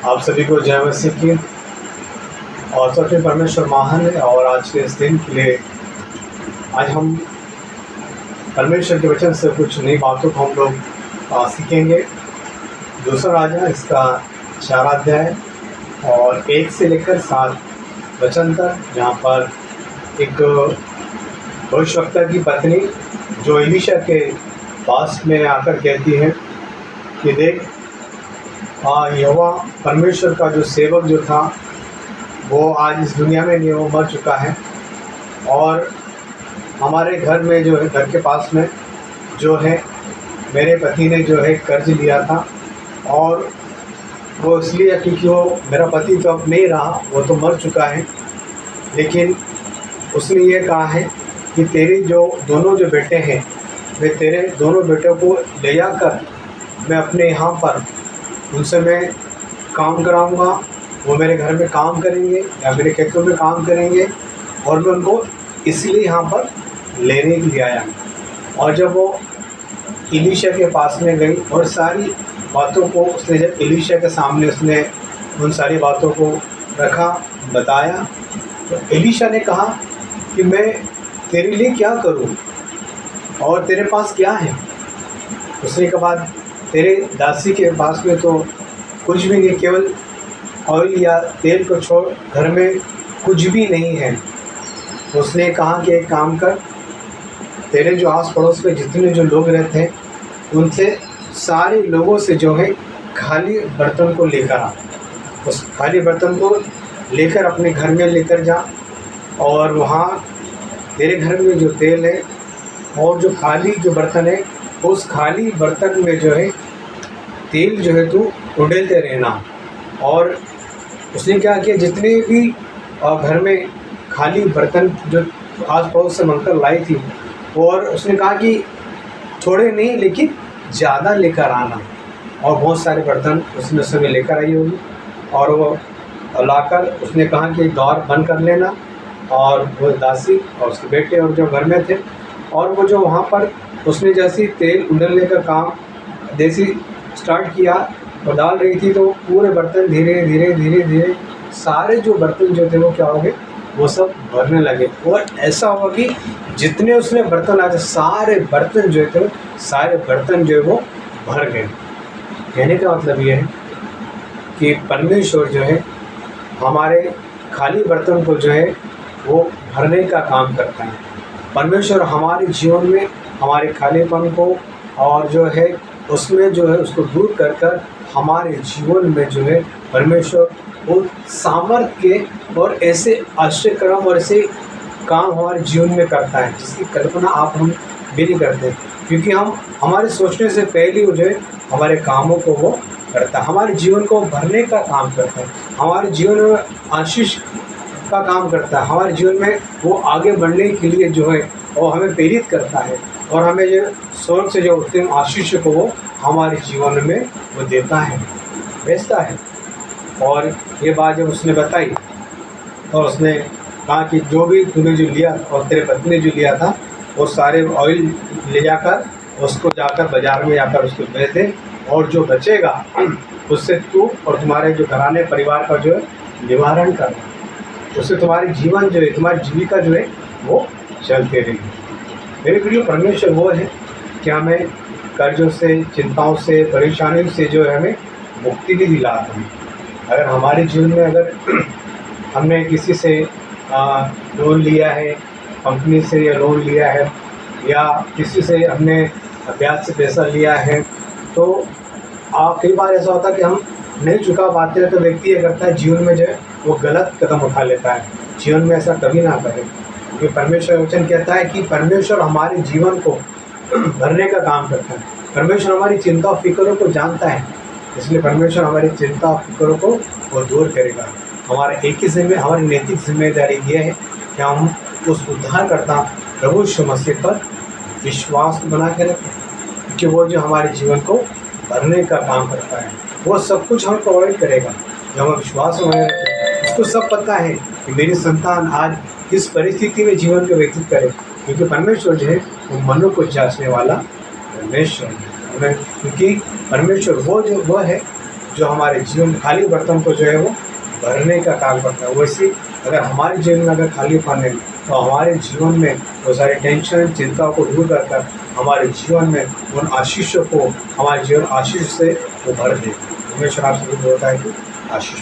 आप सभी को जय मसीह की। और सच में परमेश्वर महान है। और आज के इस दिन के लिए आज हम परमेश्वर के वचन से कुछ नई बातों को हम लोग सीखेंगे। दूसरा राजा इसका 4 अध्याय और 1 से लेकर 7 वचन तक, जहाँ पर एक भविष्यवक्ता की पत्नी जो एलीशा के पास में आकर कहती है कि देख, यहोवा परमेश्वर का जो सेवक जो था वो आज इस दुनिया में नहीं, वो मर चुका है। और हमारे घर में जो है, घर के पास में जो है, मेरे पति ने जो है कर्ज लिया था। और वो इसलिए क्योंकि वो मेरा पति तो अब नहीं रहा, वो तो मर चुका है। लेकिन उसने ये कहा है कि तेरे जो दोनों जो बेटे हैं, मैं तेरे दोनों बेटों को ले जाकर मैं अपने यहाँ पर उनसे मैं काम कराऊंगा। वो मेरे घर में काम करेंगे या मेरे खेतों में काम करेंगे, और मैं उनको इसलिए यहाँ पर लेने के लिए आया। और जब वो एलीशा के पास में गई और सारी बातों को उसने, जब एलीशा के सामने उसने उन सारी बातों को रखा, बताया, तो एलीशा ने कहा कि मैं तेरे लिए क्या करूँ और तेरे पास क्या है। उसने के बाद तेरे दासी के पास में तो कुछ भी नहीं, केवल ऑयल या तेल को छोड़ घर में कुछ भी नहीं है। उसने कहा कि एक काम कर, तेरे जो आस पड़ोस में जितने जो लोग रहते हैं उनसे सारे लोगों से जो है खाली बर्तन को लेकर आ। उस खाली बर्तन को लेकर अपने घर में लेकर जा, और वहाँ तेरे घर में जो तेल है और जो खाली जो बर्तन है, उस खाली बर्तन में जो है तेल जो है तू उड़ेलते रहना। और उसने क्या किया, जितने भी घर में खाली बर्तन जो आस पड़ोस से मंगकर लाई थी, और उसने कहा कि थोड़े नहीं लेकिन ज़्यादा लेकर आना। और बहुत सारे बर्तन उसने उस समय लेकर आई होगी, और वो लाकर उसने कहा कि द्वार बंद कर लेना। और वो दासी और उसके बेटे और जो घर में थे, और वो जो वहाँ पर उसने जैसे तेल उड़ेलने का काम जैसे स्टार्ट किया और डाल रही थी, तो पूरे बर्तन धीरे धीरे धीरे धीरे सारे जो बर्तन जो थे वो क्या हो गए, वो सब भरने लगे। और ऐसा हुआ कि जितने उसने बर्तन आए, सारे बर्तन जो थे, सारे बर्तन जो है वो भर गए। कहने का मतलब ये है कि परमेश्वर जो है हमारे खाली बर्तन को जो है वो भरने का काम करता है। परमेश्वर हमारे जीवन में हमारे खालीपन को और जो है उसमें जो है उसको दूर कर कर हमारे जीवन में जो है परमेश्वर वो सामर्थ्य के और ऐसे आश्चर्यक्रम और ऐसे काम हमारे जीवन में करता है जिसकी कल्पना आप हम भी नहीं करते। क्योंकि हम हमारे सोचने से पहले वो जो है हमारे कामों को वो करता है, हमारे जीवन को भरने का काम करता है, हमारे जीवन में आशीष का काम करता है, हमारे जीवन में वो आगे बढ़ने के लिए जो है वो हमें प्रेरित करता है, और हमें जो स्वर्ग से जो उत्तम आशीष को वो हमारे जीवन में वो देता है, भेजता है। और ये बात जब उसने बताई तो उसने कहा कि जो भी तूने जो लिया और तेरे पति ने जो लिया था वो सारे ऑयल ले जाकर उसको जाकर बाज़ार में जाकर उसको बेच दे, और जो बचेगा उससे तू और तुम्हारे जो घराने परिवार का जो है निवारण कर, उससे तुम्हारी जीवन जो है, तुम्हारी जीविका जो है वो चलते रहेगी। मेरे प्रिय, परमेश्वर वो है कि हमें कर्जों से, चिंताओं से, परेशानियों से जो है हमें मुक्ति भी दिलाता है। अगर हमारे जीवन में अगर हमने किसी से लोन लिया है, कंपनी से या लोन लिया है, या किसी से हमने ब्याज से पैसा लिया है, तो कई बार ऐसा होता है कि हम नहीं चुका पाते हैं, तो व्यक्ति ये करता है जीवन में जो है वो गलत कदम उठा लेता है। जीवन में ऐसा कभी ना करे, क्योंकि परमेश्वर वचन कहता है कि परमेश्वर हमारे जीवन को भरने का काम करता है। परमेश्वर हमारी चिंता और फिक्रों को जानता है, इसलिए परमेश्वर हमारी चिंता और फिक्रों को वो दूर करेगा। हमारा एक ही हमारी नैतिक जिम्मेदारी ये है कि हम उस उद्धारकर्ता प्रभु यीशु मसीह पर विश्वास बना के रखें, क्योंकि वो जो हमारे जीवन को भरने का काम करता है, वो सब कुछ हमें प्रोवाइड करेगा। जब हम विश्वास में उसको सब पता है कि मेरी संतान आज किस परिस्थिति में जीवन को व्यतीत करे, क्योंकि परमेश्वर जो है वो मनों को जांचने वाला परमेश्वर है। क्योंकि परमेश्वर वो है जो हमारे जीवन खाली बर्तन को जो है वो भरने का काम करता है। वैसे अगर हमारे जीवन में अगर खालीपन है तो हमारे जीवन में वो सारी टेंशन चिंताओं को दूर कर कर हमारे जीवन में उन आशीषों को हमारे जीवन आशीष से वो भर दे। परमेश्वर आप सभी को होता है कि आशीष